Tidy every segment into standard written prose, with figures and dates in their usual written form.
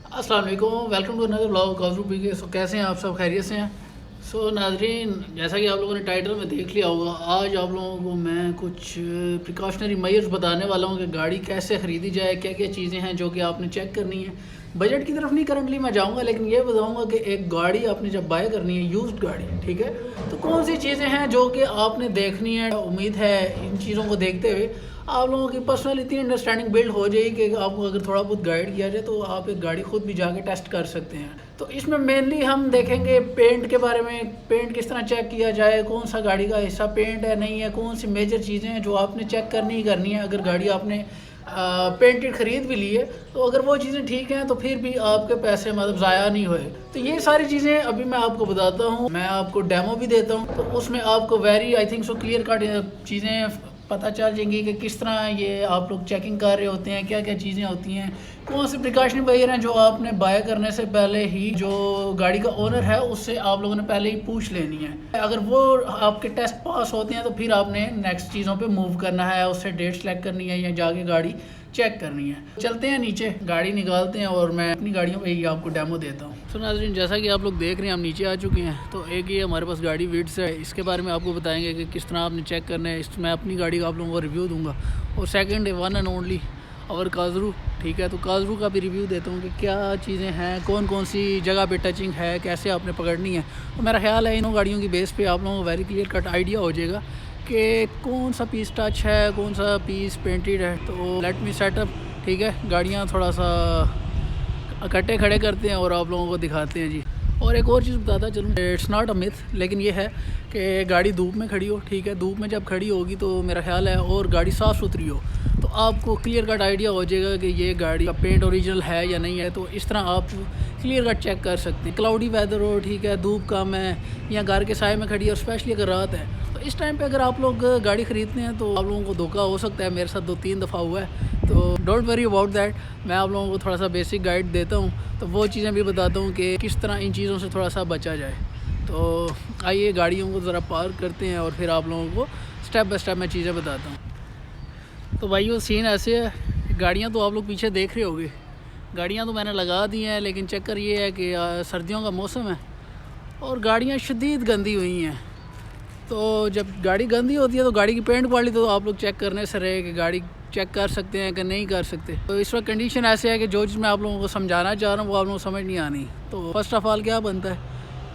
अस्सलाम वालेकुम, welcome to another vlog काजरू के। सो कैसे हैं आप सब? खैरियत से हैं? सो नाजरीन, जैसा कि आप लोगों ने टाइटल में देख लिया होगा, आज आप लोगों को मैं कुछ प्रिकॉशनरी मेजर्स बताने वाला हूँ कि गाड़ी कैसे ख़रीदी जाए, क्या क्या चीज़ें हैं जो कि आपने चेक करनी है। बजट की तरफ नहीं करंटली मैं जाऊँगा, लेकिन ये बताऊँगा कि एक गाड़ी आपने जब बाय करनी है, यूज्ड गाड़ी, ठीक है, तो कौन सी चीज़ें हैं जो कि आपने देखनी है। उम्मीद है इन चीज़ों को देखते हुए आप लोगों की पर्सनल इतनी अंडरस्टैंडिंग बिल्ड हो जाएगी कि आपको अगर थोड़ा बहुत गाइड किया जाए तो आप एक गाड़ी खुद भी जाके टेस्ट कर सकते हैं। तो इसमें मेनली हम देखेंगे पेंट के बारे में, पेंट किस तरह चेक किया जाए, कौन सा गाड़ी का हिस्सा पेंट है नहीं है, कौन सी मेजर चीज़ें हैं जो आपने चेक करनी ही करनी है। अगर गाड़ी आपने पेंटेड ख़रीद भी ली है तो अगर वो चीज़ें ठीक हैं तो फिर भी आपके पैसे मतलब ज़ाया नहीं हुए। तो ये सारी चीज़ें अभी मैं आपको बताता हूँ, मैं आपको डेमो भी देता हूँ, तो उसमें आपको very I think so clear cut चीज़ें पता चल जाएंगी कि किस तरह ये आप लोग चेकिंग कर रहे होते हैं, क्या क्या चीज़ें होती हैं, कौन से प्रिकॉशनरी मेजर हैं जो आपने बाय करने से पहले ही जो गाड़ी का ओनर है उससे आप लोगों ने पहले ही पूछ लेनी है। अगर वो आपके टेस्ट पास होते हैं तो फिर आपने नेक्स्ट चीज़ों पे मूव करना है, उससे डेट सेलेक्ट करनी है या जाके गाड़ी चेक करनी है। चलते हैं नीचे, गाड़ी निकालते हैं और मैं अपनी गाड़ियों पे ही आपको डेमो देता हूँ। सो नाज़रीन, जैसा कि आप लोग देख रहे हैं हम नीचे आ चुके हैं। तो एक ये हमारे पास गाड़ी विड्स है, इसके बारे में आपको बताएंगे कि किस तरह आपने चेक करना है। मैं अपनी गाड़ी का आप लोगों को रिव्यू दूंगा। और सेकंड वन एंड ओनली और काजरू, ठीक है, तो काजरू का भी रिव्यू देता हूँ कि क्या चीज़ें हैं, कौन कौन सी जगह पे टचिंग है, कैसे आपने पकड़नी है। तो मेरा ख्याल है इन गाड़ियों की बेस पे आप लोगों को वेरी क्लियर कट आइडिया हो जाएगा कि कौन सा पीस टच है, कौन सा पीस पेंटेड है। तो लेट मी सेटअप, ठीक है, गाड़ियाँ थोड़ा सा इकट्ठे खड़े करते हैं और आप लोगों को दिखाते हैं जी। और एक और चीज़ बताता चलूँ, इट्स नॉट अ मिथ, लेकिन ये है कि गाड़ी धूप में खड़ी हो, ठीक है, धूप में जब खड़ी होगी तो मेरा ख्याल है और गाड़ी साफ़ सुथरी हो तो आपको क्लियर कट आइडिया हो जाएगा कि ये गाड़ी का पेंट ओरिजिनल है या नहीं है। तो इस तरह आप क्लियर कट चेक कर सकते हैं। क्लाउडी वेदर हो, ठीक है, धूप कम है या घर के साए में खड़ी है और स्पेशली अगर रात है तो इस टाइम पे अगर आप लोग गाड़ी ख़रीदते हैं तो आप लोगों को धोखा हो सकता है। मेरे साथ 2-3 दफ़ा हुआ है, तो डोंट वरी अबाउट दैट। मैं आप लोगों को थोड़ा सा बेसिक गाइड देता हूँ, तो वो चीज़ें भी बताता हूँ कि किस तरह इन चीज़ों से थोड़ा सा बचा जाए। तो आइए गाड़ियों को ज़रा पार्क करते हैं और फिर आप लोगों को स्टेप बाय स्टेप मैं चीज़ें बताता हूँ। तो भाई सीन ऐसे है, गाड़ियाँ तो आप लोग पीछे देख रहे होंगे, गाड़ियाँ तो मैंने लगा दी हैं, लेकिन चक्कर ये है कि सर्दियों का मौसम है और गाड़ियाँ शदीद गंदी हुई हैं। तो जब गाड़ी गंदी होती है तो गाड़ी की पेंट क्वालिटी तो आप लोग चेक करने से रहे कि गाड़ी चेक कर सकते हैं कि नहीं कर सकते। तो इस वक्त कंडीशन ऐसे है कि जो चीज़ मैं आप लोगों को समझाना चाह रहा हूँ वो आप लोगों को समझ नहीं आनी। तो फर्स्ट ऑफ़ ऑल क्या बनता है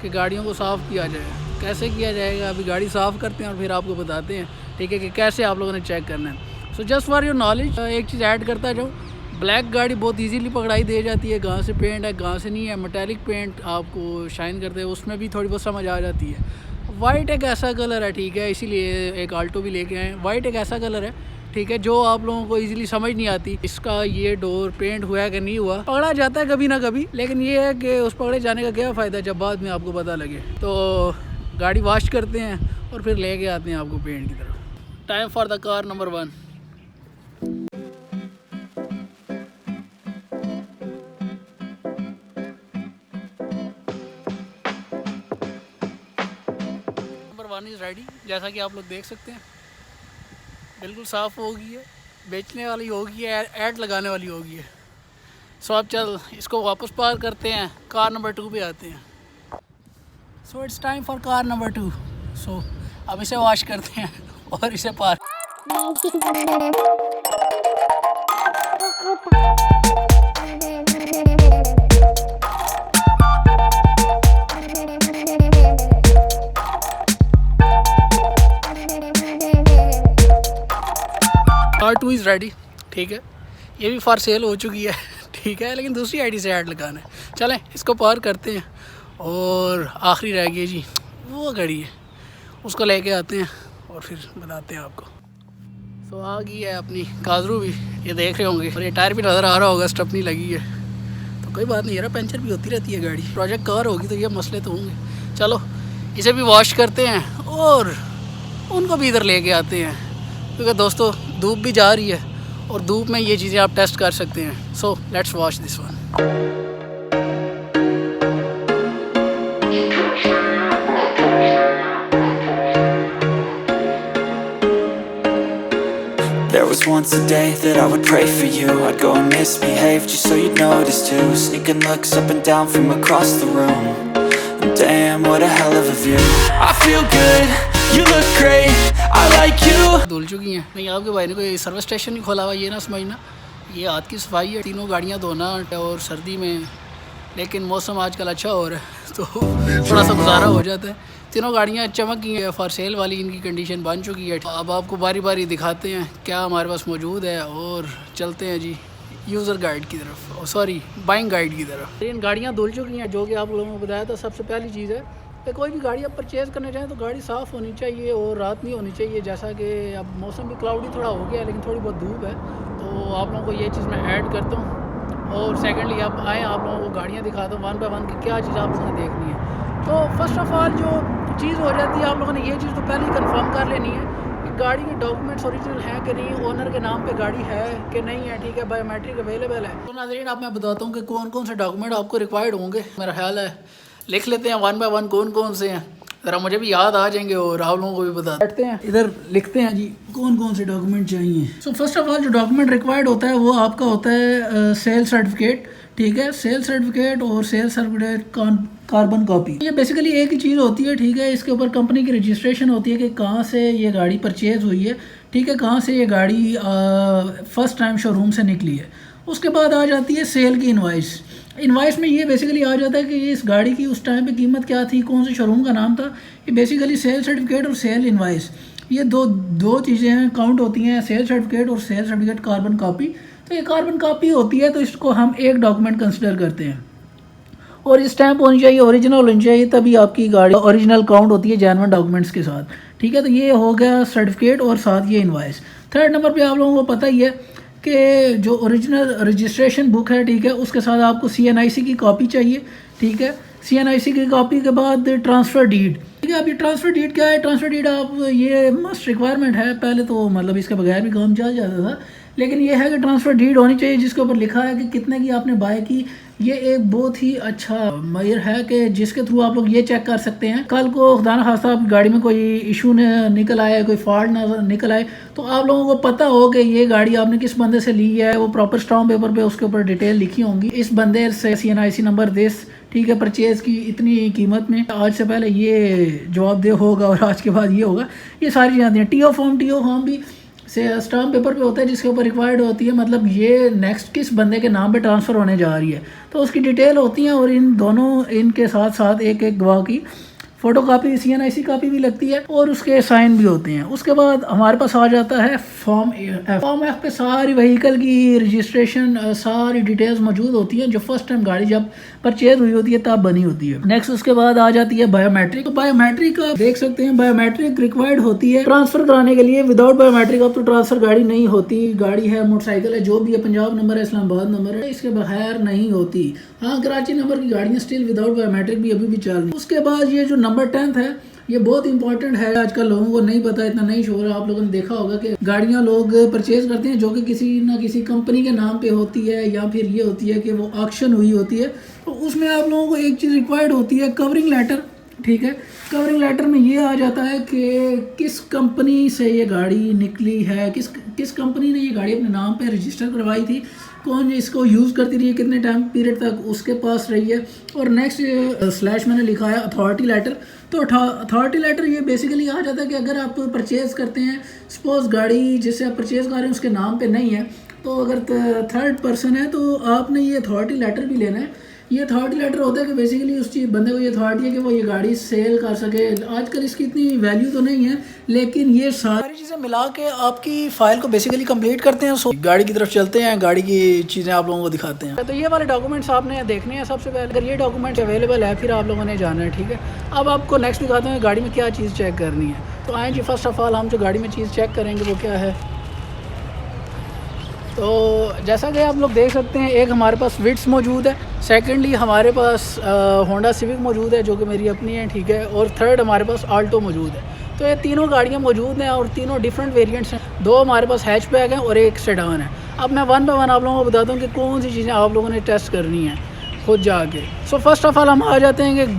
कि गाड़ियों को साफ़ किया जाए। कैसे किया जाएगा, अभी गाड़ी साफ़ करते हैं और फिर आपको बताते हैं, ठीक है, कि कैसे आप लोगों ने चेक करना है। So just for your knowledge एक चीज़ ऐड करता जाऊँ, ब्लैक गाड़ी बहुत इजीली पकड़ाई दे जाती है, कहाँ से पेंट है कहाँ से नहीं है। मेटालिक पेंट आपको शाइन करते हैं, उसमें भी थोड़ी बहुत समझ आ जाती है। वाइट एक ऐसा कलर है, ठीक है, इसीलिए एक आल्टो भी लेके आए। वाइट एक ऐसा कलर है, ठीक है, जो आप लोगों को इजीली समझ नहीं आती इसका ये डोर पेंट हुआ है कि नहीं हुआ। पकड़ा जाता है कभी ना कभी, लेकिन ये है कि उस पकड़े जाने का क्या फ़ायदा जब बाद में आपको पता लगे। तो गाड़ी वॉश करते हैं और फिर लेके आते हैं आपको पेंट की तरफ। Time for the car number 1। Number 1 is ready. जैसा कि आप लोग देख सकते हैं बिल्कुल साफ़ हो गई है, बेचने वाली हो गई है, ऐड लगाने वाली हो गई है। सो अब चल इसको वापस पार करते हैं, कार नंबर 2 पे आते हैं। So it's time for car number 2। सो अब इसे वॉश करते हैं और इसे पार। कार 2 इज़ रेडी, ठीक है, ये भी फॉर सेल हो चुकी है, ठीक है, लेकिन दूसरी आईडी से ऐड लगाना है। चलें इसको पार करते हैं और आखिरी रह गई जी वो गाड़ी है, उसको लेके आते हैं और फिर बताते हैं आपको। सो आ गई है अपनी काजरू भी, ये देख रहे होंगे, और ये टायर भी नज़र आ रहा होगा, स्टपनी लगी है। तो कोई बात नहीं यार, पंचर भी होती रहती है गाड़ी, प्रोजेक्ट कार होगी तो ये मसले तो होंगे। चलो इसे भी वॉश करते हैं और उनको भी इधर लेके आते हैं, क्योंकि दोस्तों धूप भी जा रही है और धूप में ये चीज़ें आप टेस्ट कर सकते हैं। So let's wash this one. There was was once a day that I would pray for you. I'd go and misbehave just so you'd notice too. Sneaking looks up and down from across the room. And damn, what a hell of a view. I feel good, you look great, I like you. धुल चुकी हैं। नहीं, आपके भाई ने कोई service station नहीं खोला हुआ, ये ना समझना। ये हाथ की सफाई है। तीनों गाड़ियाँ धोना और सर्दी में, लेकिन मौसम आजकल अच्छा हो रहा है तो थोड़ा सा गुजारा हो जाता है। तीनों गाड़ियाँ चमक गई हैं, फॉर सेल वाली इनकी कंडीशन बन चुकी है। अब आपको बारी बारी दिखाते हैं क्या हमारे पास मौजूद है और चलते हैं जी यूज़र गाइड की तरफ, सॉरी बाइंग गाइड की तरफ। इन गाड़ियाँ धुल चुकी हैं, जो कि आप लोगों को बताया था। सबसे पहली चीज़ है कि कोई भी गाड़ी आप परचेज़ करने जाएँ तो गाड़ी साफ़ होनी चाहिए और रात नहीं होनी चाहिए। जैसा कि अब मौसम भी क्लाउडी थोड़ा हो गया है, लेकिन थोड़ी बहुत धूप है, तो आप लोगों को ये चीज़ मैं ऐड करता हूँ। और सेकेंडली आप आएँ, आप लोगों को गाड़ियाँ दिखाता हूँ वन बाय वन की क्या चीज़ आप लोगों ने देखनी है। तो फर्स्ट ऑफ़ ऑल जो चीज़ हो जाती है, आप लोगों ने ये चीज़ तो पहले ही कंफर्म कर लेनी है कि गाड़ी के डॉक्यूमेंट्स ओरिजिनल हैं कि नहीं, ओनर के नाम पे गाड़ी है कि नहीं है, ठीक है, बायोमेट्रिक अवेलेबल है। तो नाज़रीन, आप मैं बताता हूँ कि कौन कौन से डॉक्यूमेंट आपको रिक्वायर्ड होंगे। मेरा ख्याल है लिख लेते हैं वन बाय वन कौन कौन से हैं, ज़रा मुझे भी याद आ जाएंगे और आप लोगों को भी बता बैठते हैं। इधर लिखते हैं जी कौन कौन से डॉक्यूमेंट चाहिए। सो फर्स्ट ऑफ ऑल जो डॉक्यूमेंट रिक्वायर्ड होता है वो आपका होता है सेल सर्टिफिकेट, ठीक है, सेल सर्टिफिकेट और सेल सर्टिफिकेट कार्बन कॉपी। ये बेसिकली एक ही चीज़ होती है, ठीक है। इसके ऊपर कंपनी की रजिस्ट्रेशन होती है कि कहाँ से ये गाड़ी परचेज़ हुई है, ठीक है, कहाँ से ये गाड़ी फ़र्स्ट टाइम शोरूम से निकली है। उसके बाद आ जाती है सेल की इनवाइस। इनवाइस में ये बेसिकली आ जाता है कि इस गाड़ी की उस टाइम पे कीमत क्या थी, कौन से शोरूम का नाम था। ये बेसिकली सेल सर्टिफिकेट और सेल इनवाइस, ये दो चीज़ें हैं, काउंट होती हैं, सेल सर्टिफिकेट और सेल सर्टिफिकेट कार्बन कॉपी। तो ये कार्बन कॉपी होती है, तो इसको हम एक डॉक्यूमेंट कंसिडर करते हैं और स्टैम्प होनी चाहिए, ओरिजिनल होनी चाहिए, तभी आपकी गाड़ी ओरिजिनल काउंट होती है जेन्युइन डॉक्यूमेंट्स के साथ, ठीक है। तो ये हो गया सर्टिफिकेट और साथ ये इनवाइस। थर्ड नंबर पे आप लोगों को पता ही है कि जो ओरिजिनल रजिस्ट्रेशन बुक है, ठीक है, उसके साथ आपको CNIC की कॉपी चाहिए, ठीक है। CNIC की कॉपी के बाद ट्रांसफ़र डीड, ठीक है। अब ये ट्रांसफ़र डीड क्या है? ट्रांसफ़र डीड आप ये मस्ट रिक्वायरमेंट है। पहले तो मतलब इसके बगैर भी काम चल जाता था, लेकिन ये है कि ट्रांसफ़र डीड होनी चाहिए जिसके ऊपर लिखा है कि कितने की आपने बाय की। ये एक बहुत ही अच्छा मेजर है कि जिसके थ्रू आप लोग ये चेक कर सकते हैं कल को खुदा न खास्ता आपकी गाड़ी में कोई इशू निकल आए, कोई फॉल्ट निकल आए, तो आप लोगों को पता हो कि ये गाड़ी आपने किस बंदे से ली है। वो प्रॉपर स्टाम्प पेपर पे उसके ऊपर डिटेल लिखी होंगी, इस बंदे से CNIC नंबर दिस, ठीक है, परचेज़ की इतनी कीमत में, आज से पहले ये जवाबदेह होगा और आज के बाद ये होगा। ये सारी चीज़ें आती हैं। TO फॉर्म भी से स्टाम्प पेपर पे होता है जिसके ऊपर रिक्वायर्ड होती है, मतलब ये नेक्स्ट किस बंदे के नाम पे ट्रांसफ़र होने जा रही है, तो उसकी डिटेल होती है। और इन दोनों इनके साथ साथ एक एक गवाह की फ़ोटो कापी, CNIC कापी भी लगती है और उसके साइन भी होते हैं। उसके बाद हमारे पास आ जाता है फॉर्म F पे सारी व्हीकल की रजिस्ट्रेशन, सारी डिटेल्स मौजूद होती हैं जो फर्स्ट टाइम गाड़ी जब परचेज हुई होती है तब बनी होती है। नेक्स्ट उसके बाद आ जाती है बायोमेट्रिक। तो बायोमेट्रिक आप देख सकते हैं, बायोमेट्रिक रिक्वायर्ड होती है ट्रांसफ़र कराने के लिए। विदाउट बायोमेट्रिक अब तो ट्रांसफ़र गाड़ी नहीं होती। गाड़ी है, मोटरसाइकिल है, जो भी है, पंजाब नंबर है, इस्लामाबाद नंबर है, इसके बगैर नहीं होती। हाँ, कराची नंबर की गाड़ियाँ स्टिल विदाउट बायोमेट्रिक भी अभी भी चल रही। उसके बाद ये जो नंबर 10 है, ये बहुत इंपॉर्टेंट है। आजकल लोगों को नहीं पता, इतना नहीं शोर है। आप लोगों ने देखा होगा कि गाड़ियां लोग परचेज करते हैं जो कि किसी ना किसी कंपनी के नाम पे होती है, या फिर ये होती है कि वो ऑक्शन हुई होती है। तो उसमें आप लोगों को एक चीज़ रिक्वायर्ड होती है, कवरिंग लेटर, ठीक है। कवरिंग लेटर में ये आ जाता है कि किस कंपनी से ये गाड़ी निकली है, किस कंपनी ने ये गाड़ी अपने नाम पे रजिस्टर करवाई थी, कौन इसको यूज़ करती रही है, कितने टाइम पीरियड तक उसके पास रही है। और नेक्स्ट स्लैश मैंने लिखा है अथॉरिटी लेटर। तो अथॉरिटी लेटर ये बेसिकली आ जाता है कि अगर आप परचेज़ करते हैं, सपोज़ गाड़ी जिससे आप परचेज़ कर रहे हैं उसके नाम पे नहीं है, तो अगर थर्ड पर्सन है तो आपने ये अथॉरिटी लेटर भी लेना है। ये अथॉरिटी लेटर होता है कि बेसिकली उस चीज़ बंदे को ये अथॉरिटी है कि वो ये गाड़ी सेल कर सके। आजकल इसकी इतनी वैल्यू तो नहीं है, लेकिन ये सारी चीज़ें मिला के आपकी फ़ाइल को बेसिकली कंप्लीट करते हैं। सो गाड़ी की तरफ चलते हैं, गाड़ी की चीज़ें आप लोगों को दिखाते हैं। तो ये वाले डॉक्यूमेंट्स आपने देखने हैं सबसे पहले। अगर ये डॉक्यूमेंट्स अवेलेबल है फिर आप लोगों ने जाना है, ठीक है। अब आपको नेक्स्ट दिखाते हैं गाड़ी में क्या चीज़ चेक करनी है। तो आए जी, फर्स्ट ऑफ ऑल हम जो गाड़ी में चीज़ चेक करेंगे वो क्या है। तो जैसा कि आप लोग देख सकते हैं, एक हमारे पास विट्स मौजूद है, सेकेंडली हमारे पास होंडा सिविक मौजूद है जो कि मेरी अपनी है, ठीक है, और थर्ड हमारे पास आल्टो मौजूद है। तो ये तीनों गाड़ियाँ मौजूद हैं और तीनों डिफरेंट वेरिएंट्स हैं। दो हमारे पास हैचबैक हैं और एक सेडान है। अब मैं वन बाय वन आप लोगों को बताता हूँ कि कौन सी चीज़ें आप लोगों ने टेस्ट करनी है खुद जाके। सो फर्स्ट ऑफ ऑल हम आ जाते हैं कि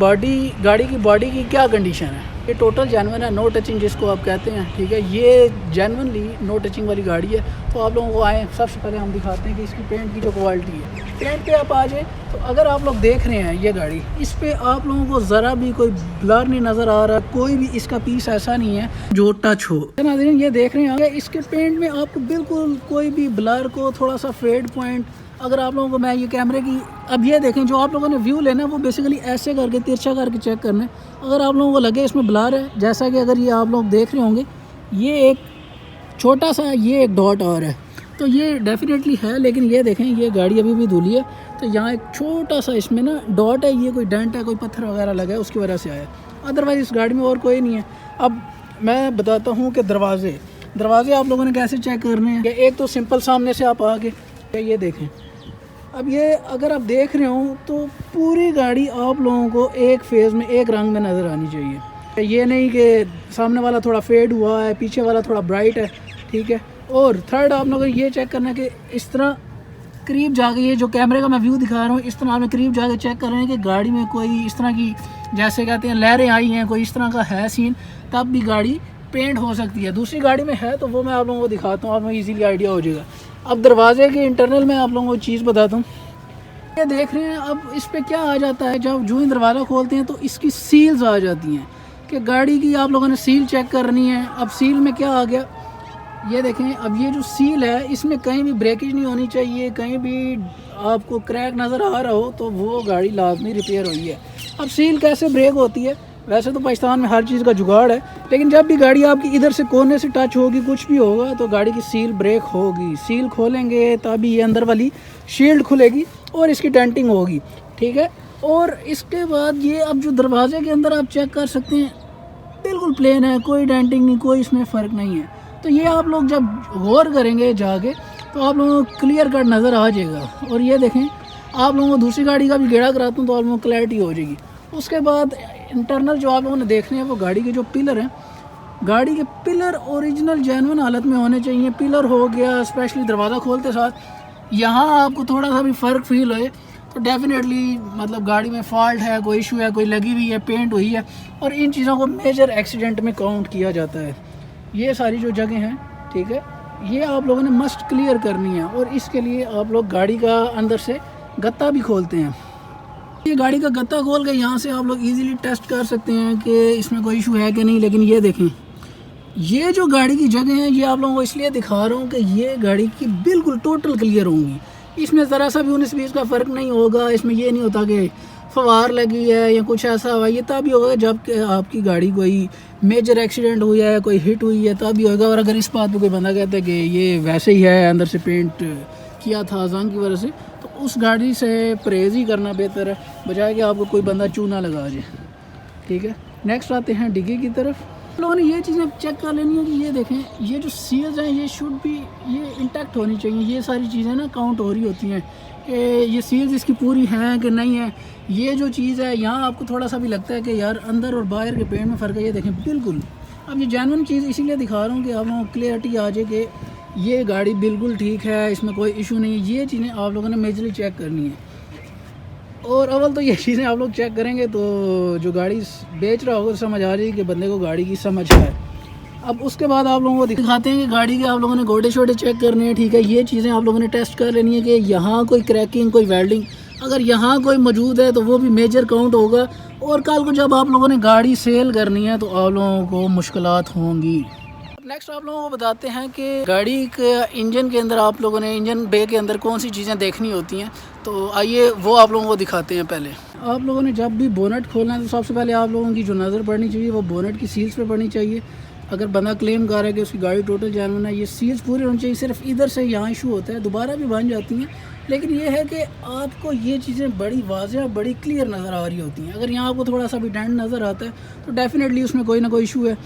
गाड़ी की बॉडी की क्या कंडीशन है। ये टोटल जेन्युइन है, नो टचिंग जिसको आप कहते हैं, ठीक है। ये जेन्युइनली नो टचिंग वाली गाड़ी है। तो आप लोगों को आए, सबसे पहले हम दिखाते हैं कि इसकी पेंट की जो क्वालिटी है। पेंट पे आप आ जाए तो अगर आप लोग देख रहे हैं ये गाड़ी, इस पे आप लोगों को ज़रा भी कोई ब्लर नहीं नज़र आ रहा, कोई भी इसका पीस ऐसा नहीं है जो टच हो। नाज़रीन ये देख रहे हैं इसके पेंट में आपको बिल्कुल कोई भी ब्लर को, थोड़ा सा फेड पॉइंट, अगर आप लोगों को मैं ये कैमरे की, अब ये देखें जो आप लोगों ने व्यू लेना वो बेसिकली ऐसे करके तिरछा करके चेक करना है। अगर आप लोगों को लगे इसमें ब्लर है, जैसा कि अगर ये आप लोग देख रहे होंगे ये एक छोटा सा ये एक डॉट और है, तो ये डेफिनेटली है। लेकिन ये देखें ये गाड़ी अभी भी धुली है, तो यहाँ एक छोटा सा इसमें ना डॉट है, ये कोई डेंट है, कोई पत्थर वगैरह लगा है उसकी वजह से आया। अदरवाइज़ इस गाड़ी में और कोई नहीं है। अब मैं बताता हूँ कि दरवाजे आप लोगों ने कैसे चेक करने हैं। एक तो सिंपल सामने से आप आगे ये देखें, अब ये अगर आप देख रहे हो तो पूरी गाड़ी आप लोगों को एक फेज़ में एक रंग में नज़र आनी चाहिए। ये नहीं कि सामने वाला थोड़ा फेड हुआ है, पीछे वाला थोड़ा ब्राइट है, ठीक है। और थर्ड आप लोगों को ये चेक करना है कि इस तरह करीब जाके, ये जो कैमरे का मैं व्यू दिखा रहा हूँ, इस तरह आपने करीब जाके चेक कर रहे हैं कि गाड़ी में कोई इस तरह की, जैसे कहते हैं लहरें आई हैं, कोई इस तरह का है सीन, तब भी गाड़ी पेंट हो सकती है। दूसरी गाड़ी में है तो वो मैं आप लोगों को दिखाता हूँ, आप लोगों को ईजीली आइडिया हो जाएगा। अब दरवाजे के इंटरनल में आप लोगों को चीज़ बताता हूँ। ये देख रहे हैं, अब इस पे क्या आ जाता है, जब जो ही दरवाज़ा खोलते हैं तो इसकी सील्स आ जाती हैं कि गाड़ी की आप लोगों ने सील चेक करनी है। अब सील में क्या आ गया, ये देखें, अब ये जो सील है इसमें कहीं भी ब्रेकेज नहीं होनी चाहिए, कहीं भी आपको क्रैक नज़र आ रहा हो तो वो गाड़ी लाजमी रिपेयर हुई है। अब सील कैसे ब्रेक होती है, वैसे तो पाकिस्तान में हर चीज़ का जुगाड़ है, लेकिन जब भी गाड़ी आपकी इधर से कोने से टच होगी, कुछ भी होगा, तो गाड़ी की सील ब्रेक होगी। सील खोलेंगे तभी ये अंदर वाली शील्ड खुलेगी और इसकी डेंटिंग होगी, ठीक है। और इसके बाद ये अब जो दरवाजे के अंदर आप चेक कर सकते हैं बिल्कुल प्लेन है, कोई डेंटिंग नहीं, कोई इसमें फ़र्क नहीं है। तो ये आप लोग जब गौर करेंगे जाके तो आप लोगों को क्लियर कट नज़र आ जाएगा। और ये देखें, आप लोगों को दूसरी गाड़ी का भी गेड़ा कराता हूँ तो आप लोगों को क्लैरिटी हो जाएगी। उसके बाद इंटरनल जो आप लोगों ने देखने हैं वो गाड़ी के जो पिलर हैं, गाड़ी के पिलर ओरिजिनल जेन्युइन हालत में होने चाहिए। पिलर हो गया, स्पेशली दरवाज़ा खोलते साथ यहाँ आपको थोड़ा सा भी फ़र्क फील होए तो डेफिनेटली मतलब गाड़ी में फॉल्ट है, कोई इशू है, कोई लगी हुई है, पेंट हुई है, और इन चीज़ों को मेजर एक्सीडेंट में काउंट किया जाता है। ये सारी जो जगह हैं, ठीक है, ये आप लोगों ने मस्ट क्लियर करनी है। और इसके लिए आप लोग गाड़ी का अंदर से गत्ता भी खोलते हैं। ये गाड़ी का गत्ता खोल के यहाँ से आप लोग इजीली टेस्ट कर सकते हैं कि इसमें कोई इशू है कि नहीं। लेकिन ये देखें, ये जो गाड़ी की जगह है ये आप लोगों को इसलिए दिखा रहा हूँ कि ये गाड़ी की बिल्कुल टोटल क्लियर होंगी, इसमें ज़रा सा भी 19-20 का फ़र्क नहीं होगा। इसमें ये नहीं होता कि फवार लगी है या कुछ ऐसा हुआ, ये तभी होगा जब आपकी गाड़ी कोई मेजर एक्सीडेंट हुई है, कोई हिट हुई है, तभी होगा। और अगर इस बात पे कोई बंदा कहता है कि ये वैसे ही है, अंदर से पेंट किया था जंग की वजह से, तो उस गाड़ी से परहेज़ ही करना बेहतर है, बजाय कि आपको कोई बंदा चूना लगा जाए, ठीक है। नेक्स्ट आते हैं डिग्गी की तरफ। लोगों ने ये चीज़ें चेक कर लेनी है कि ये देखें, ये जो सील्स हैं ये शुड भी ये इंटैक्ट होनी चाहिए। ये सारी चीज़ें ना काउंट हो रही होती हैं कि ये सील्स इसकी पूरी हैं कि नहीं है। ये जो चीज़ है यहाँ आपको थोड़ा सा भी लगता है कि यार अंदर और बाहर के पेंट में फ़र्क है, ये देखें बिल्कुल। अब ये जेन्युइन चीज़ इसीलिए दिखा रहा हूँ कि आप लोगों को क्लियरिटी आ जाए कि ये गाड़ी बिल्कुल ठीक है, इसमें कोई इशू नहीं है। ये चीज़ें आप लोगों ने मेजरली चेक करनी है। और अव्वल तो ये चीज़ें आप लोग चेक करेंगे तो जो गाड़ी बेच रहा होगा तो समझ आ जाएगी कि बंदे को गाड़ी की समझ है। अब उसके बाद आप लोगों को दिखाते हैं कि गाड़ी के आप लोगों ने गोटे शोटे चेक करने हैं, ठीक है। ये चीज़ें आप लोगों ने टेस्ट कर लेनी है कि यहाँ कोई क्रैकिंग, कोई वेल्डिंग अगर यहाँ कोई मौजूद है तो वो भी मेजर काउंट होगा। और कल को जब आप लोगों ने गाड़ी सेल करनी है तो आप लोगों को मुश्किलात होंगी। नेक्स्ट आप लोगों को बताते हैं कि गाड़ी के इंजन के अंदर आप लोगों ने इंजन बे के अंदर कौन सी चीज़ें देखनी होती हैं, तो आइए वो आप लोगों को दिखाते हैं। पहले आप लोगों ने जब भी बोनट खोलना है तो सबसे पहले आप लोगों की जो नज़र पड़नी चाहिए वो बोनट की सील्स पे पड़नी चाहिए। अगर बंदा क्लेम कर रहा है कि उसकी गाड़ी टोटल जेन्युइन है, ये सील्स पूरी होनी चाहिए। सिर्फ इधर से यहाँ इशू होता है, दोबारा भी बन जाती हैं, लेकिन ये है कि आपको ये चीज़ें बड़ी वाज़ेह, बड़ी क्लियर नज़र आ रही होती हैं। अगर यहाँ आपको थोड़ा सा भी डेंट नज़र आता है तो डेफिनेटली उसमें कोई ना कोई इशू है।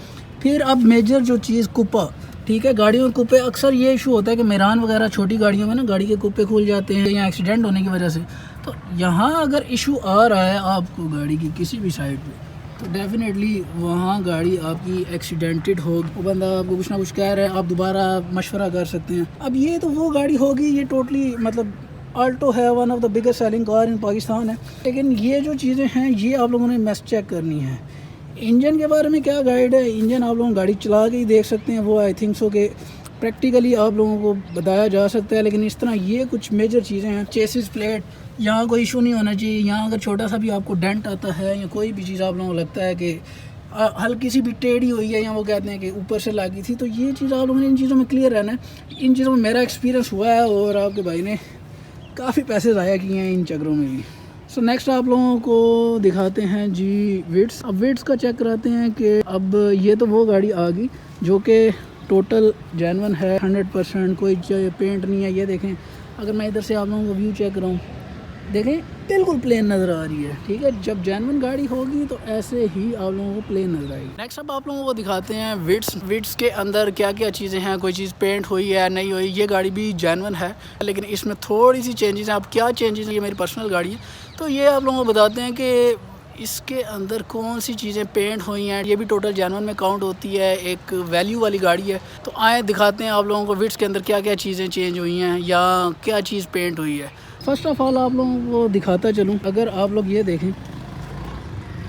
फिर अब मेजर जो चीज़ कुप्पा, ठीक है, गाड़ियों में कुप्पे अक्सर ये इशू होता है कि मेरान वगैरह छोटी गाड़ियों में ना गाड़ी के कुप्पे खुल जाते हैं या एक्सीडेंट होने की वजह से। तो यहाँ अगर इशू आ रहा है आपको गाड़ी की किसी भी साइड पे, तो डेफिनेटली वहाँ गाड़ी आपकी एक्सीडेंटेड होगी। वो बंदा आपको कुछ ना कुछ कह रहा है, आप दोबारा मशवरा कर सकते हैं। अब ये तो वो गाड़ी होगी, ये टोटली मतलब आल्टो है, one of the biggest selling car in Pakistan है। लेकिन ये जो चीज़ें हैं ये आप लोगों ने मस्ट चेक करनी है। इंजन के बारे में क्या गाइड है, इंजन आप लोग गाड़ी चला के ही देख सकते हैं, वो आई थिंक सो कि प्रैक्टिकली आप लोगों को बताया जा सकता है। लेकिन इस तरह ये कुछ मेजर चीज़ें हैं। चेसिस प्लेट, यहाँ कोई इशू नहीं होना चाहिए। यहाँ अगर छोटा सा भी आपको डेंट आता है या कोई भी चीज़ आप लोगों को लगता है कि हल्की सी भी टेढ़ी हुई है या वो कहते हैं कि ऊपर से लगी थी, तो ये चीज़ आप लोगों ने इन चीज़ों में क्लियर रहना है। इन चीज़ों में मेरा एक्सपीरियंस हुआ है और आपके भाई ने काफ़ी पैसे ज़ाया किए हैं इन चक्करों में भी। सो नेक्स्ट आप लोगों को दिखाते हैं जी विड्स। अब विड्स का चेक कराते हैं कि अब ये तो वो गाड़ी आ गई जो कि टोटल जेन्युइन है 100%, कोई पेंट नहीं है। ये देखें, अगर मैं इधर से आप लोगों को व्यू चेक कराऊँ, देखें बिल्कुल प्लेन नज़र आ रही है। ठीक है, जब जेन्युइन गाड़ी होगी तो ऐसे ही आप लोगों को प्लेन नज़र आएगी। नेक्स्ट अब आप लोगों को दिखाते हैं विड्स के अंदर क्या क्या चीज़ें हैं, कोई चीज़ पेंट हुई है नहीं हुई। ये गाड़ी भी जेन्युइन है लेकिन इसमें थोड़ी सी चेंजेस हैं। अब क्या चेंजेस हैं, ये मेरी पर्सनल गाड़ी है तो ये आप लोगों को बताते हैं कि इसके अंदर कौन सी चीज़ें पेंट हुई हैं। ये भी टोटल जेन्युइन में काउंट होती है, एक वैल्यू वाली गाड़ी है। तो आए दिखाते हैं आप लोगों को विड्स के अंदर क्या क्या चीज़ें चेंज हुई हैं या क्या चीज़ पेंट हुई है। फर्स्ट ऑफ ऑल आप लोगों को दिखाता चलूँ, अगर आप लोग ये देखें,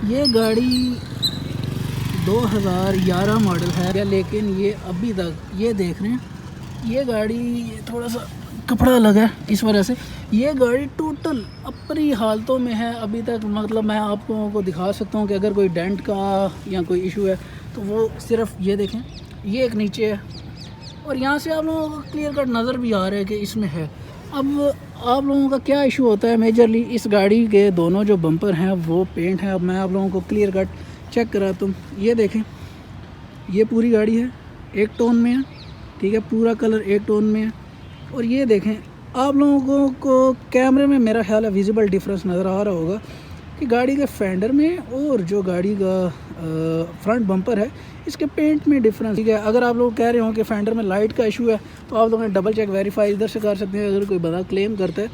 ये गाड़ी 2011 मॉडल है लेकिन ये अभी तक ये देख रहे हैं, ये गाड़ी थोड़ा सा कपड़ा लगा है इस वजह से ये गाड़ी टोटल अपनी हालतों में है अभी तक। मतलब मैं आप लोगों को दिखा सकता हूँ कि अगर कोई डेंट का या कोई इशू है तो वो सिर्फ ये देखें, ये एक नीचे है और यहाँ से आप लोगों को क्लियर कट नज़र भी आ रहा है कि इसमें है। अब आप लोगों का क्या इशू होता है मेजरली, इस गाड़ी के दोनों जो बम्पर हैं वो पेंट है। अब मैं आप लोगों को क्लियर कट चेक कराता हूँ। ये देखें, ये पूरी गाड़ी है एक टोन में है, ठीक है, पूरा कलर एक टोन में है। और ये देखें, आप लोगों को कैमरे में मेरा ख्याल है विजिबल डिफरेंस नज़र आ रहा होगा कि गाड़ी के फेंडर में और जो गाड़ी का फ्रंट बम्पर है इसके पेंट में डिफरेंस। ठीक है, अगर आप लोग कह रहे हो कि फेंडर में लाइट का इशू है तो आप लोग डबल चेक वेरीफाई इधर से कर सकते हैं। अगर कोई बंदा क्लेम करता है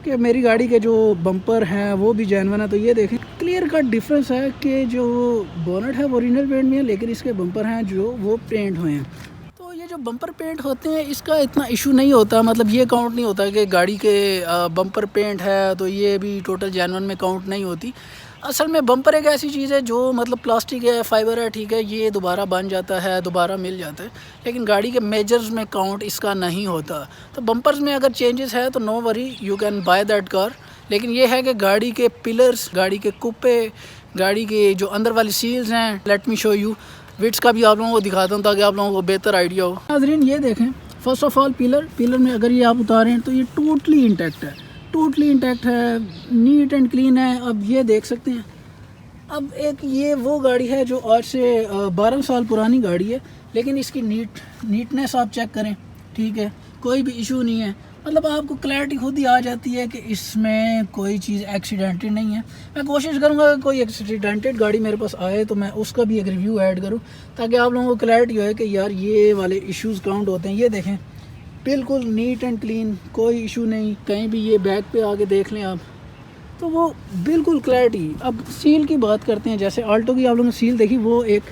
कि मेरी गाड़ी के जो बम्पर हैं वो भी जेन्युइन है तो ये देखें क्लियर कट डिफरेंस है कि जो बोनट है वो ओरिजिनल पेंट में है लेकिन इसके बम्पर हैं जो वो पेंट हुए हैं। तो ये जो बम्पर पेंट होते हैं इसका इतना इशू नहीं होता, मतलब ये काउंट नहीं होता कि गाड़ी के बम्पर पेंट है तो ये भी टोटल जेन्युइन में काउंट नहीं होती। असल में बम्पर एक ऐसी चीज़ है जो मतलब प्लास्टिक है, फाइबर है, ठीक है, ये दोबारा बन जाता है, दोबारा मिल जाता है, लेकिन गाड़ी के मेजर्स में काउंट इसका नहीं होता। तो बम्पर्स में अगर चेंजेस है तो no worry, you can buy that car. लेकिन ये है कि गाड़ी के पिलर्स, गाड़ी के कुप्पे, गाड़ी के जो अंदर वाली सील्स हैं, लेट मी शो यू विड्स का भी आप लोगों को दिखाता हूँ ताकि आप लोगों को बेहतर आइडिया हो। नाज़रीन ये देखें, फर्स्ट ऑफ ऑल पिलर में अगर ये आप उतारें तो ये टोटली इंटैक्ट है, टोटली इंटैक्ट है, नीट एंड क्लीन है। अब ये देख सकते हैं, अब एक ये वो गाड़ी है जो आज से 12 साल पुरानी गाड़ी है लेकिन इसकी नीटनेस आप चेक करें, ठीक है, कोई भी इशू नहीं है। मतलब आपको क्लैरिटी खुद ही आ जाती है कि इसमें कोई चीज़ एक्सीडेंटेड नहीं है। मैं कोशिश करूँगा कि कोई एक्सीडेंटेड गाड़ी मेरे पास आए तो मैं उसका भी एक रिव्यू ऐड करूँ ताकि आप लोगों को क्लैरिटी हो कि यार ये वाले इश्यूज़ काउंट होते हैं। ये देखें बिल्कुल नीट एंड क्लीन, कोई इशू नहीं कहीं भी। ये बैक पे आके देख लें आप तो वो बिल्कुल क्लैरिटी। अब सील की बात करते हैं, जैसे आल्टो की आप लोगों ने सील देखी, वो एक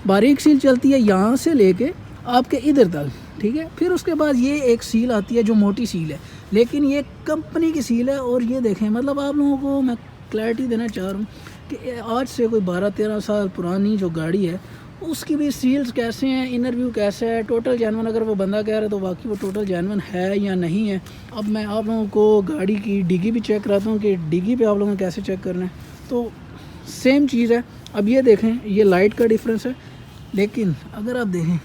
बारीक सील चलती है यहाँ से लेके आपके इधर तक, ठीक है। फिर उसके बाद ये एक सील आती है जो मोटी सील है, लेकिन ये कंपनी की सील है। और ये देखें, मतलब आप लोगों को मैं क्लैरिटी देना चाह रहा हूँ कि आज से कोई 12-13 साल पुरानी जो गाड़ी है उसकी भी सील्स कैसे हैं, इनर व्यू कैसे है, टोटल जेन्युइन अगर वो बंदा कह रहा है तो बाकी वो टोटल जेन्युइन है या नहीं है। अब मैं आप लोगों को गाड़ी की डिग्गी भी चेक कराता हूँ कि डिग्गी पे आप लोगों को कैसे चेक करना है। तो सेम चीज़ है। अब ये देखें, ये लाइट का डिफरेंस है, लेकिन अगर आप देखें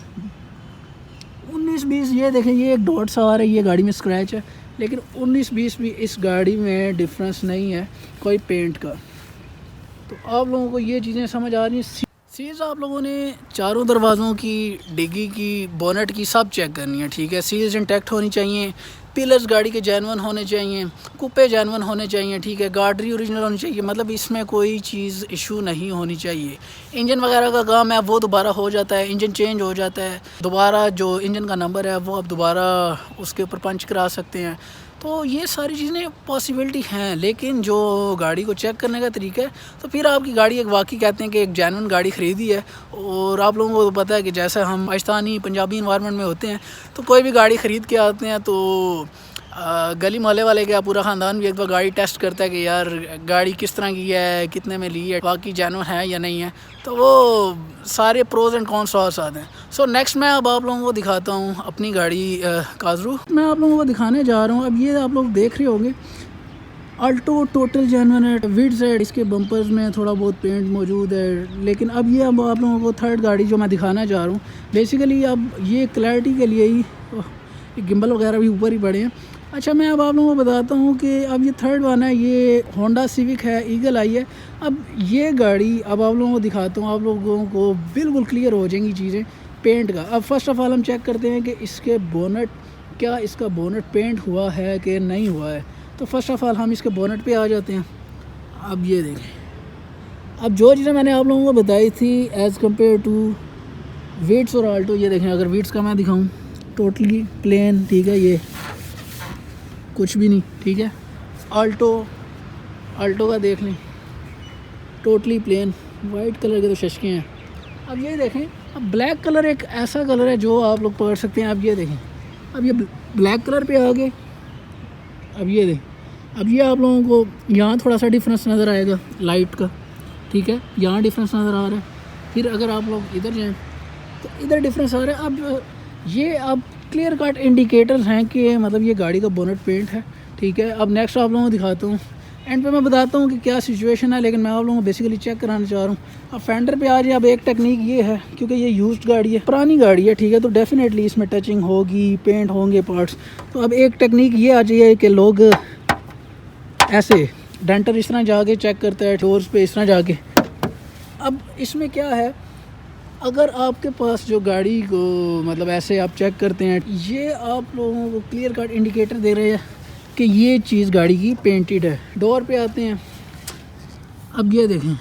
19-20, ये देखें ये एक डॉट सा आ रहा है, ये गाड़ी में स्क्रैच है, लेकिन 19-20 भी इस गाड़ी में डिफरेंस नहीं है कोई पेंट का। तो आप लोगों को ये चीज़ें समझ आ रही हैं। सील्स आप लोगों ने चारों दरवाज़ों की, डिग्गी की, बोनट की सब चेक करनी है, ठीक है। सील्स इंटैक्ट होनी चाहिए, पिलर्स गाड़ी के जेन्युइन होने चाहिए, कुप्पे जेन्युइन होने चाहिए, ठीक है, गाड़ी ओरिजिनल होनी चाहिए, मतलब इसमें कोई चीज़ इशू नहीं होनी चाहिए। इंजन वगैरह का काम है वो दोबारा हो जाता है, इंजन चेंज हो जाता है, दोबारा जो इंजन का नंबर है वो आप दोबारा उसके ऊपर पंच करा सकते हैं। तो ये सारी चीज़ें पॉसिबिलिटी हैं, लेकिन जो गाड़ी को चेक करने का तरीका है तो फिर आपकी गाड़ी एक वाकई कहते हैं कि एक जेन्युइन गाड़ी ख़रीदी है। और आप लोगों को तो पता है कि जैसे हम पाकिस्तानी पंजाबी इन्वायरमेंट में होते हैं तो कोई भी गाड़ी ख़रीद के आते हैं तो गली मोहल्ले वाले क्या पूरा ख़ानदान भी एक बार गाड़ी टेस्ट करता है कि यार गाड़ी किस तरह की है, कितने में ली है, बाकी जेन्युइन है या नहीं है। तो वो सारे प्रोज एंड कॉन्स साथ हैं। सो नेक्स्ट मैं अब आप लोगों को दिखाता हूँ अपनी गाड़ी काजरू। मैं आप लोगों को दिखाने जा रहा हूँ। अब ये आप लोग देख रहे होंगे अल्टो टोटल जेन्युइन है, विड्स है, इसके बम्पर्स में थोड़ा बहुत पेंट मौजूद है। लेकिन अब ये अब आप लोगों को थर्ड गाड़ी जो मैं दिखाना चाह रहा हूँ, बेसिकली अब ये क्लैरिटी के लिए ही गिम्बल वगैरह भी ऊपर ही पड़े हैं। अच्छा, मैं अब आप लोगों को बताता हूँ कि अब ये थर्ड वन है, ये होंडा सिविक है, ईगल आई है। अब ये गाड़ी अब आप लोगों को दिखाता हूँ, आप लोगों को बिल्कुल क्लियर हो जाएंगी चीज़ें पेंट का। अब फर्स्ट ऑफ़ ऑल हम चेक करते हैं कि इसके बोनट, क्या इसका बोनट पेंट हुआ है कि नहीं हुआ है। तो फर्स्ट ऑफ़ ऑल हम इसके बोनट पे आ जाते हैं। अब ये देखें, अब जो चीज़ें मैंने आप लोगों को बताई थी एज़ कम्पेयर टू वीट्स और आल्टो, ये देखें। अगर वीट्स का मैं दिखाऊँ, टोटली प्लेन, ठीक है, ये कुछ भी नहीं, ठीक है। आल्टो का देख लें, टोटली प्लेन, वाइट कलर के तो शशके हैं। अब ये देखें, अब ब्लैक कलर एक ऐसा कलर है जो आप लोग पकड़ सकते हैं। अब ये देखें, अब ये ब्लैक कलर पे आ गए। अब ये देखें, अब ये आप लोगों को यहाँ थोड़ा सा डिफरेंस नज़र आएगा लाइट का, ठीक है, यहाँ डिफरेंस नज़र आ रहा है। फिर अगर आप लोग इधर जाएँ तो इधर डिफरेंस आ रहा है। अब ये अब क्लियर कट इंडिकेटर्स हैं कि मतलब ये गाड़ी का बोनट पेंट है, ठीक है। अब नेक्स्ट आप लोगों को दिखाता हूँ, एंड पे मैं बताता हूँ कि क्या सिचुएशन है, लेकिन मैं आप लोगों को बेसिकली चेक कराना चाह रहा हूँ। अब फेंडर पे आ जाए। अब एक टेक्निक ये है, क्योंकि ये यूज्ड गाड़ी है, पुरानी गाड़ी है, ठीक है, तो डेफिनेटली इसमें टचिंग होगी, पेंट होंगे पार्ट्स। तो अब एक टेक्निक ये आ जाइए कि लोग ऐसे डेंटर इस तरह जाके चेक करते हैं, डोर्स पे इस तरह जाके। अब इसमें क्या है, अगर आपके पास जो गाड़ी को मतलब ऐसे आप चेक करते हैं, ये आप लोगों को क्लियर कट इंडिकेटर दे रहे हैं कि ये चीज़ गाड़ी की पेंटेड है। डोर पे आते हैं। अब ये देखें,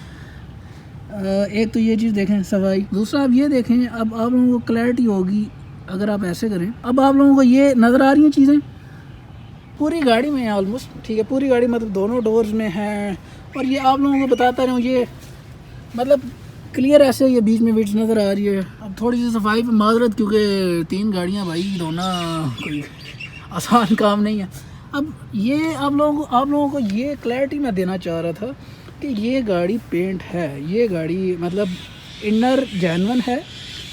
एक तो ये चीज़ देखें सफाई, दूसरा आप ये देखें। अब आप लोगों को क्लैरिटी होगी अगर आप ऐसे करें। अब आप लोगों को ये नज़र आ रही हैं चीज़ें पूरी गाड़ी में है ऑलमोस्ट, ठीक है, पूरी गाड़ी मतलब दोनों डोर्स में है। और ये आप लोगों को बताता रहूँ, ये मतलब क्लियर ऐसे ये बीच में विड्स नज़र आ रही है। अब थोड़ी सी सफाई पे माजरत, क्योंकि 3 गाड़ियाँ भाई धोना कोई आसान काम नहीं है। अब ये आप लोगों को ये क्लैरिटी मैं देना चाह रहा था कि ये गाड़ी पेंट है, ये गाड़ी मतलब इनर जेन्युइन है,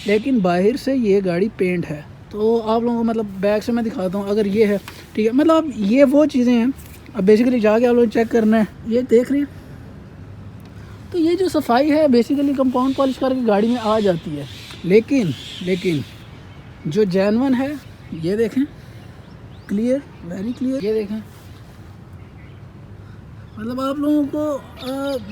लेकिन बाहर से ये गाड़ी पेंट है। तो आप लोगों को मतलब बैक से मैं दिखाता हूँ। अगर ये है, ठीक है, मतलब अब ये वो चीज़ें हैं। अब बेसिकली जाके आप लोग चेक करना है, ये देख रहे हैं। तो ये जो सफाई है बेसिकली कंपाउंड पॉलिश करके गाड़ी में आ जाती है, लेकिन जो जेन्युइन है, ये देखें, क्लियर, वेरी क्लियर, ये देखें। मतलब आप लोगों को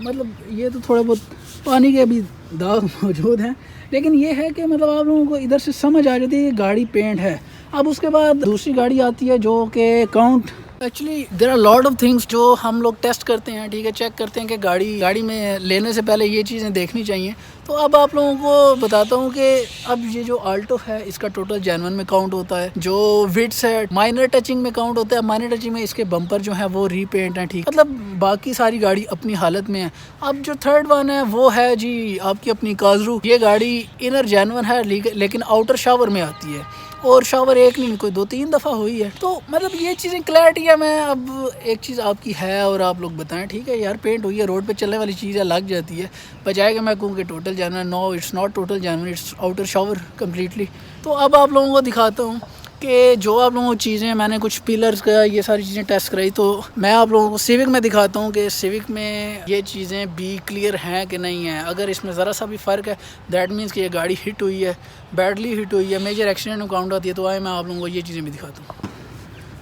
मतलब ये तो थोड़ा बहुत पानी के भी दाग मौजूद हैं, लेकिन ये है कि मतलब आप लोगों को इधर से समझ आ जाती है कि गाड़ी पेंट है। अब उसके बाद दूसरी गाड़ी आती है जो कि count, actually there are lot of things जो हम लोग टेस्ट करते हैं, ठीक है, चेक करते हैं कि गाड़ी में लेने से पहले ये चीज़ें देखनी चाहिए। तो अब आप लोगों को बताता हूँ कि अब ये जो आल्टो है इसका टोटल जेन्युइन में काउंट होता है, जो विड्स है माइनर टचिंग में काउंट होता है। माइनर टचिंग में इसके बम्पर जो है वो रीपेंट है, ठीक, मतलब बाकी सारी गाड़ी अपनी हालत में है। अब जो थर्ड वन है वो है जी आपकी अपनी काजरू। ये गाड़ी इनर जेन्युइन है, लेकिन आउटर शावर में आती है, और शावर एक नहीं कोई 2-3 दफ़ा हुई है। तो मतलब ये चीज़ें क्लैरिटी है। मैं अब एक चीज़ आपकी है और आप लोग बताएं, ठीक है यार, पेंट हुई है, रोड पे चलने वाली चीज़ है, लग जाती है, बजाय कि मैं कहूँ कि total genuine. No, it's not total genuine, it's outer shower completely. तो अब आप लोगों को दिखाता हूँ कि जो आप लोगों को चीज़ें, मैंने कुछ पिलर्स का ये सारी चीज़ें टेस्ट कराई, तो मैं आप लोगों को सिविक में दिखाता हूँ कि सिविक में ये चीज़ें भी क्लियर हैं कि नहीं है। अगर इसमें ज़रा सा भी फ़र्क है, दैट मीन्स कि ये गाड़ी हिट हुई है, बैडली हिट हुई है, मेजर एक्सीडेंट में काउंट आती है। तो आए मैं आप लोगों को ये चीज़ें भी दिखाता हूँ।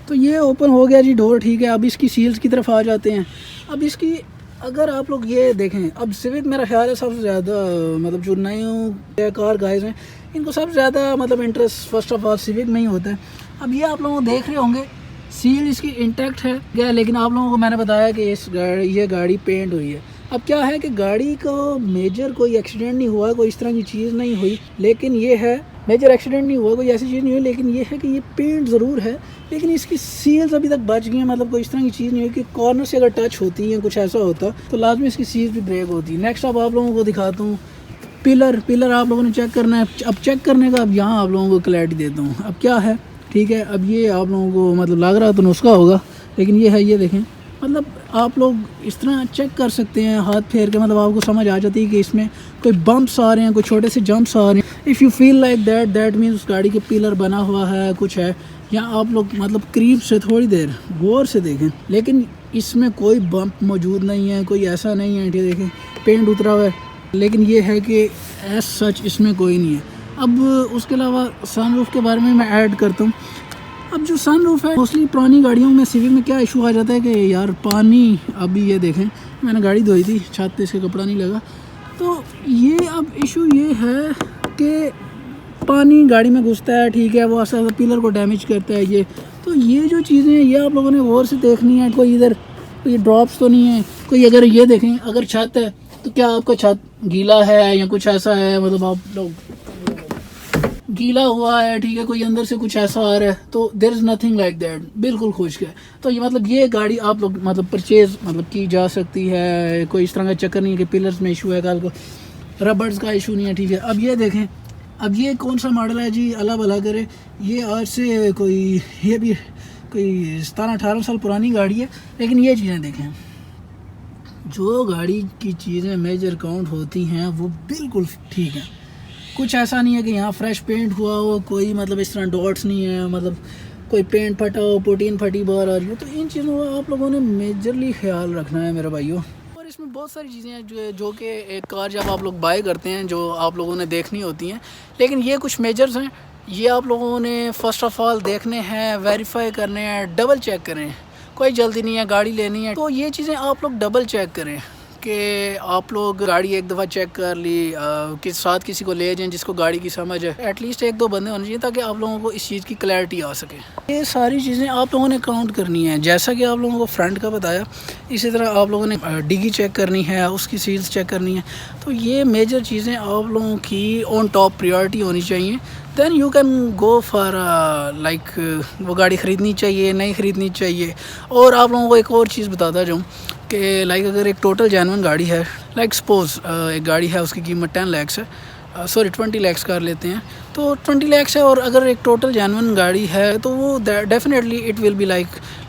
तो ये ओपन हो गया जी डोर, ठीक है। अब इसकी सील्स की तरफ आ जाते हैं। अब इसकी अगर आप लोग ये देखें, अब सिविक मेरा ख्याल है सबसे ज़्यादा मतलब जो नए कार गाइज हैं इनको सबसे ज़्यादा मतलब interest first of all civic में ही होता है। अब ये आप लोग देख रहे होंगे सील इसकी इंटैक्ट है क्या, लेकिन आप लोगों को मैंने बताया कि ये गाड़ी पेंट हुई है। अब क्या है कि गाड़ी को मेजर कोई एक्सीडेंट नहीं हुआ, कोई इस तरह की चीज़ नहीं हुई, लेकिन ये है मेजर एक्सीडेंट नहीं हुआ, कोई ऐसी चीज़ नहीं हुई, लेकिन ये है कि ये पेंट ज़रूर है, लेकिन इसकी सील्स अभी तक बच गई हैं। मतलब कोई इस तरह की चीज़ नहीं हुई कि कॉर्नर से अगर टच होती है, कुछ ऐसा होता तो लाजमी इसकी सील्स भी ब्रेक होती है। नेक्स्ट अब आप लोगों को दिखाता हूँ पिलर आप लोगों ने चेक करना है। अब चेक करने का अब यहाँ आप लोगों को क्लैरिटी देता हूँ। अब क्या है, ठीक है। अब ये आप लोगों को मतलब लग रहा तो नुस्खा होगा, लेकिन ये है, ये देखें, मतलब आप लोग इस तरह चेक कर सकते हैं हाथ फेर के, मतलब आपको समझ आ जाती है कि इसमें कोई बम्प्स आ रहे हैं, कोई छोटे से जंप्स आ रहे हैं। If you feel like that means उस गाड़ी के पिलर बना हुआ है, कुछ है, या आप लोग मतलब करीब से थोड़ी देर गौर से देखें, लेकिन इसमें कोई बम्प मौजूद नहीं है, कोई ऐसा नहीं है। ठीक देखें, पेंट उतरा हुआ है, लेकिन ये है कि एज सच इसमें कोई नहीं है। अब उसके अलावा सनरूफ के बारे में मैं ऐड करता हूँ। अब जो सनरूफ है, मोस्टली पुरानी गाड़ियों में सिविक में क्या इशू आ जाता है कि यार पानी, अभी ये देखें मैंने गाड़ी धोई थी, छत पे इसका कपड़ा नहीं लगा, तो ये अब इशू ये है कि पानी गाड़ी में घुसता है, ठीक है, वो ऐसा पिलर को डैमेज करता है ये। तो ये जो चीज़ें हैं ये आप लोगों ने गौर से देखनी है। कोई इधर कोई ड्रॉप्स तो नहीं है, कोई अगर ये देखें, अगर छत है तो क्या आपका छत गीला है या कुछ ऐसा है, मतलब आप लोग गीला हुआ है, ठीक है, कोई अंदर से कुछ ऐसा आ रहा है, तो there is nothing like that, बिल्कुल खुश्क है। तो ये मतलब ये गाड़ी आप लोग मतलब परचेज़ मतलब की जा सकती है, कोई इस तरह का चक्कर नहीं है कि पिलर्स में इशू है, कल को रबर्स का इशू नहीं है, ठीक है। अब ये देखें, अब ये कौन सा मॉडल है जी, अल्लाह भला करे, ये आज से कोई, ये भी कोई 17-18 साल पुरानी गाड़ी है, लेकिन ये चीज़ें देखें, जो गाड़ी की चीज़ें मेजर काउंट होती हैं वो बिल्कुल ठीक है। कुछ ऐसा नहीं है कि यहाँ फ्रेश पेंट हुआ हो, कोई मतलब इस तरह डॉट्स नहीं है, मतलब कोई पेंट फटा हो, पुटीन फटी बाहर आ रही हो, तो इन चीज़ों का आप लोगों ने मेजरली ख्याल रखना है मेरे भाइयों। और इसमें बहुत सारी चीज़ें हैं जो कि एक कार जब आप लोग बाय करते हैं जो आप लोगों ने देखनी होती हैं, लेकिन ये कुछ मेजर्स हैं, ये आप लोगों ने फ़र्स्ट ऑफ़ ऑल देखने हैं, वेरीफाई करने हैं, डबल चेक करें। कोई जल्दी नहीं है, गाड़ी लेनी है तो ये चीज़ें आप लोग डबल चेक करें कि आप लोग गाड़ी एक दफ़ा चेक कर ली, किस साथ किसी को ले जाएं जिसको गाड़ी की समझ है, एटलीस्ट 1-2 बंदे होने चाहिए ताकि आप लोगों को इस चीज़ की क्लैरिटी आ सके। ये सारी चीज़ें आप लोगों ने काउंट करनी है, जैसा कि आप लोगों को फ्रंट का बताया, इसी तरह आप लोगों ने डिग्गी चेक करनी है, उसकी सील्स चेक करनी है। तो ये मेजर चीज़ें आप लोगों की ऑन टॉप प्रायोरिटी होनी चाहिए। Then you can go for like वो गाड़ी ख़रीदनी चाहिए, नहीं ख़रीदनी चाहिए। और आप लोगों को एक और चीज़ बताता जाऊँ कि लाइक अगर एक टोटल जेन्युइन गाड़ी है, लाइक सपोज़ एक गाड़ी है उसकी कीमत 10 लाख है, सॉरी 20 लाख कर लेते हैं, तो 20 लाख है, और अगर एक टोटल जेन्युइन गाड़ी है तो वो definitely it will be like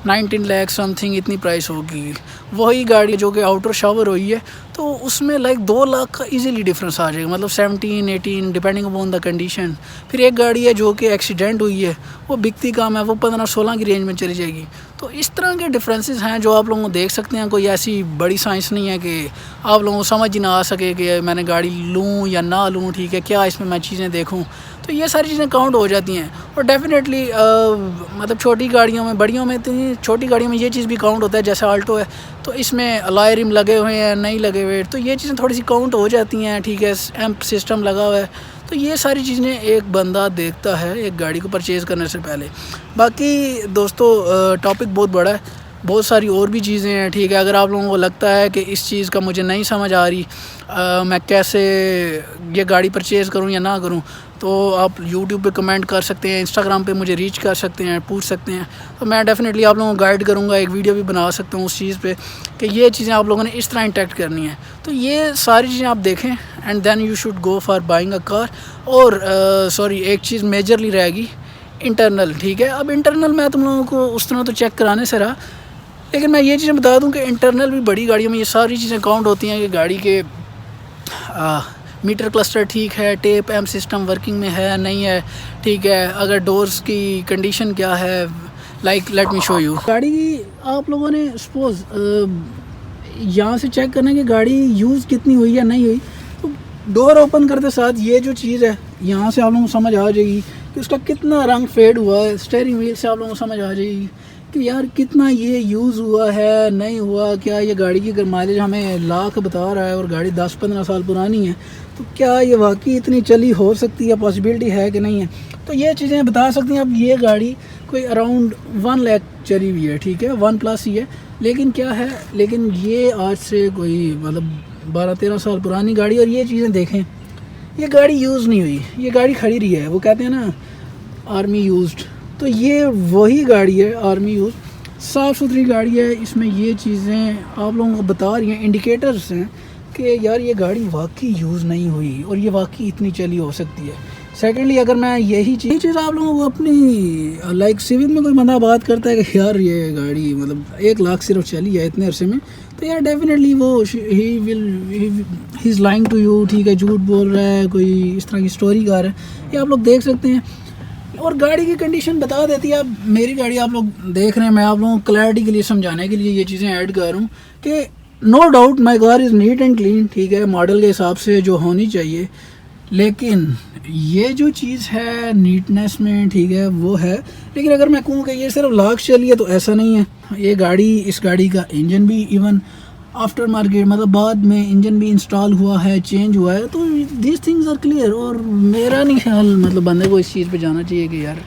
19 lakh something, इतनी प्राइस होगी। वही गाड़ी जो कि आउटर शावर हुई है तो उसमें लाइक 2 लाख का इजीली डिफरेंस आ जाएगा, मतलब 17-18 डिपेंडिंग अपॉन द कंडीशन। फिर एक गाड़ी है जो कि एक्सीडेंट हुई है, वो बिकती कम है, वो 15-16 की रेंज में चली जाएगी। तो इस तरह के डिफरेंसेस हैं जो आप लोगों को देख सकते हैं। कोई ऐसी बड़ी साइंस नहीं है कि आप लोगों को समझ ही ना आ सके कि मैंने गाड़ी लूँ या ना लूँ, ठीक है, क्या इसमें मैं चीज़ें देखूँ। तो ये सारी चीज़ें काउंट हो जाती हैं। और डेफिनेटली मतलब छोटी गाड़ियों में, बड़ियों में, इतनी छोटी गाड़ियों में ये चीज़ भी काउंट होता है, जैसे आल्टो है तो इसमें अलॉय रिम लगे हुए हैं, नहीं लगे हुए, तो ये चीज़ें थोड़ी सी काउंट हो जाती हैं, ठीक है, एम्प सिस्टम लगा हुआ है। तो ये सारी चीज़ें एक बंदा देखता है एक गाड़ी को परचेज़ करने से पहले। बाकी दोस्तों टॉपिक बहुत बड़ा है, बहुत सारी और भी चीज़ें हैं, ठीक है। अगर आप लोगों को लगता है कि इस चीज़ का मुझे नहीं समझ आ रही, मैं कैसे ये गाड़ी परचेज़ करूं या ना करूं, तो आप YouTube पे कमेंट कर सकते हैं, Instagram पे मुझे रीच कर सकते हैं, पूछ सकते हैं, तो मैं डेफिनेटली आप लोगों को गाइड करूंगा, एक वीडियो भी बना सकता हूं उस चीज़ पे कि ये चीज़ें आप लोगों ने इस तरह इंटरेक्ट करनी है। तो ये सारी चीज़ें आप देखें and then you should go for buying a car. और सॉरी एक चीज़ मेजरली रहेगी, इंटरनल, ठीक है। अब इंटरनल मैं तुम लोगों को उस तरह तो चेक कराने से रहा, लेकिन मैं ये चीज़ें बता दूं कि इंटरनल भी बड़ी गाड़ियों में ये सारी चीज़ें काउंट होती हैं कि गाड़ी के मीटर क्लस्टर ठीक है, टेप एम सिस्टम वर्किंग में है नहीं है, ठीक है, अगर डोर्स की कंडीशन क्या है, like let me show you. गाड़ी आप लोगों ने सपोज यहाँ से चेक करना है कि गाड़ी यूज़ कितनी हुई या नहीं हुई, तो डोर ओपन करते साथ ये जो चीज़ है यहाँ से आप लोगों को समझ आ जाएगी कि उसका कितना रंग फेड हुआ है। स्टीयरिंग व्हील से आप लोगों को समझ आ जाएगी कि यार कितना ये यूज़ हुआ है, नहीं हुआ, क्या ये गाड़ी की अगर माइलेज हमें लाख बता रहा है और गाड़ी 10-15 साल पुरानी है, तो क्या ये वाकई इतनी चली हो सकती है, पॉसिबिलिटी है कि नहीं है। तो ये चीज़ें बता सकती हैं। अब ये गाड़ी कोई अराउंड 1 लाख चली हुई है, ठीक है, 1+ ही है, लेकिन क्या है, लेकिन ये आज से कोई मतलब 12-13 साल पुरानी गाड़ी। और ये चीज़ें देखें, ये गाड़ी यूज़ नहीं हुई, ये गाड़ी खड़ी रही है, वो कहते हैं ना आर्मी यूज्ड, तो ये वही गाड़ी है आर्मी यूज़, साफ़ सुथरी गाड़ी है। इसमें ये चीज़ें आप लोगों को बता रही हैं, इंडिकेटर्स हैं कि यार ये गाड़ी वाकई यूज़ नहीं हुई और ये वाकई इतनी चली हो सकती है। सेकेंडली अगर मैं यही चीज़ आप लोगों को अपनी लाइक सिविक में कोई बंदा बात करता है कि यार ये गाड़ी मतलब 1 लाख सिर्फ चली है इतने अरसे में, तो यार डेफिनेटली वो he is lying to you, ठीक है, झूठ बोल रहा है, कोई इस तरह की स्टोरी गा रहा है, ये आप लोग देख सकते हैं। और गाड़ी की कंडीशन बता देती है। अब मेरी गाड़ी आप लोग देख रहे हैं, मैं आप लोगों को क्लैरिटी के लिए समझाने के लिए ये चीज़ें ऐड कर रहा हूँ कि no doubt my car is neat and clean, ठीक है, मॉडल के हिसाब से जो होनी चाहिए, लेकिन ये जो चीज़ है नीटनेस में, ठीक है, वो है। लेकिन अगर मैं कहूँ कि ये सिर्फ लाख चली है तो ऐसा नहीं है। ये गाड़ी, इस गाड़ी का इंजन भी इवन आफ्टर मार्केट मतलब बाद में इंजन भी इंस्टॉल हुआ है, चेंज हुआ है, तो दिस थिंग्स आर क्लियर। और मेरा नहीं ख्याल मतलब बंदे को इस चीज़ पे जाना चाहिए कि यार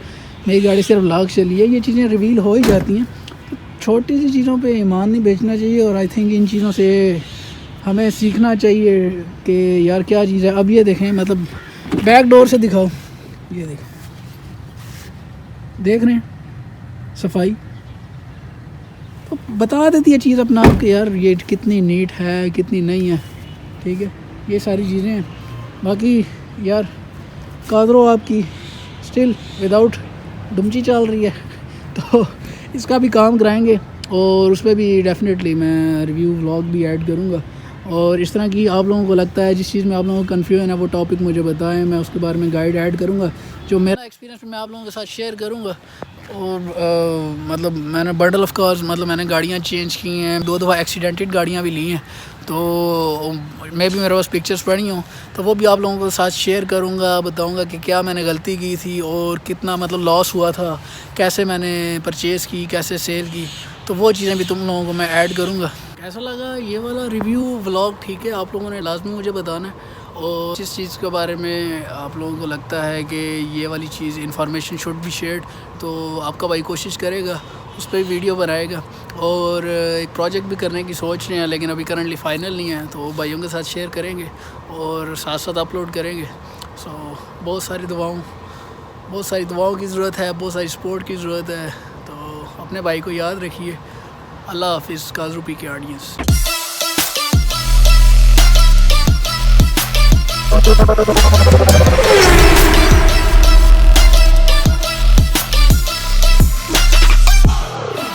मेरी गाड़ी सिर्फ लाख चली है। ये चीज़ें रिवील हो ही जाती हैं, तो छोटी सी चीज़ों पे ईमान नहीं बेचना चाहिए। और आई थिंक इन चीज़ों से हमें सीखना चाहिए कि यार क्या चीज़ है। अब ये देखें, मतलब बैक डोर से दिखाओ, ये देखें, देख रहे हैं सफाई, तो बता देती है चीज़ अपना आप कि यार ये कितनी नीट है, कितनी नहीं है, ठीक है, ये सारी चीज़ें हैं। बाकी यार कादरो आपकी स्टिल विदाउट दुमची चल रही है, तो इसका भी काम कराएंगे और उस पर भी डेफिनेटली मैं रिव्यू व्लॉग भी ऐड करूँगा। और इस तरह की आप लोगों को लगता है जिस चीज़ में आप लोगों को कन्फ्यूजन है वो टॉपिक मुझे बताएं, मैं उसके बारे में गाइड ऐड करूँगा। जो मेरा एक्सपीरियंस मैं आप लोगों के साथ शेयर करूँगा। और मतलब मैंने बंडल ऑफ कार्स, मतलब मैंने गाड़ियाँ चेंज की हैं, 2 दफ़ा एक्सीडेंटेड गाड़ियाँ भी ली हैं, तो मैं भी मेरे पास पिक्चर्स पड़ी हूँ, तो वो भी आप लोगों के साथ शेयर करूँगा, बताऊँगा कि क्या मैंने गलती की थी और कितना मतलब लॉस हुआ था, कैसे मैंने परचेज़ की, कैसे सेल की, तो वो चीज़ें भी तुम लोगों को मैं ऐड करूँगा। कैसा लगा ये वाला रिव्यू व्लॉग, ठीक है, आप लोगों ने लाजमी मुझे बताना है। और जिस चीज़ के बारे में आप लोगों को लगता है कि ये वाली चीज़ इन्फॉर्मेशन शुड बी शेयर्ड, तो आपका भाई कोशिश करेगा, उस पर वीडियो बनाएगा। और एक प्रोजेक्ट भी करने की सोच रहे हैं, लेकिन अभी करंटली फ़ाइनल नहीं है, तो भाइयों के साथ शेयर करेंगे और साथ साथ अपलोड करेंगे। सो बहुत सारी दुआओं की ज़रूरत है, बहुत सारी सपोर्ट की ज़रूरत है। तो अपने भाई को याद रखिए। अल्लाह हाफिज़। काज़रू पी के ऑडियंस।